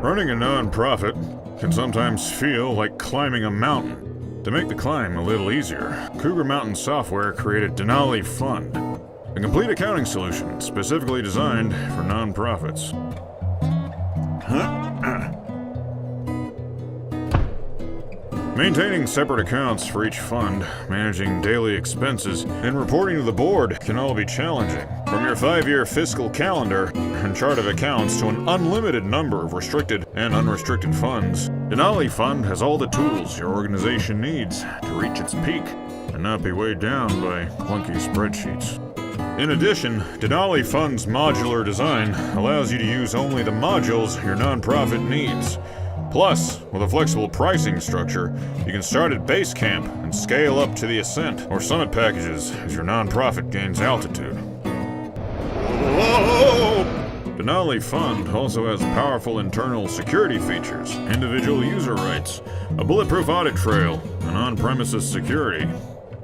Running a non-profit can sometimes feel like climbing a mountain. To make the climb a little easier, Cougar Mountain Software created Denali Fund, a complete accounting solution specifically designed for non-profits. Maintaining separate accounts for each fund, managing daily expenses, and reporting to the board can all be challenging. From your 5-year fiscal calendar and chart of accounts to an unlimited number of restricted and unrestricted funds, Denali Fund has all the tools your organization needs to reach its peak and not be weighed down by clunky spreadsheets. In addition, Denali Fund's modular design allows you to use only the modules your nonprofit needs. Plus, with a flexible pricing structure, you can start at base camp and scale up to the Ascent or Summit packages as your nonprofit gains altitude. Whoa! Denali Fund also has powerful internal security features, individual user rights, a bulletproof audit trail, and on-premises security.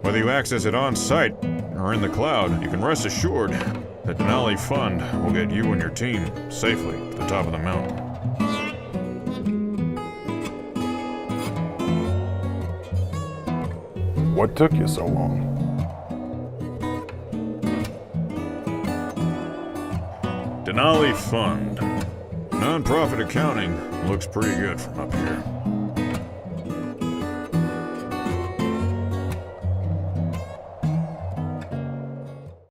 Whether you access it on-site or in the cloud, you can rest assured that Denali Fund will get you and your team safely to the top of the mountain. What took you so long? Denali Fund. Nonprofit accounting looks pretty good from up here.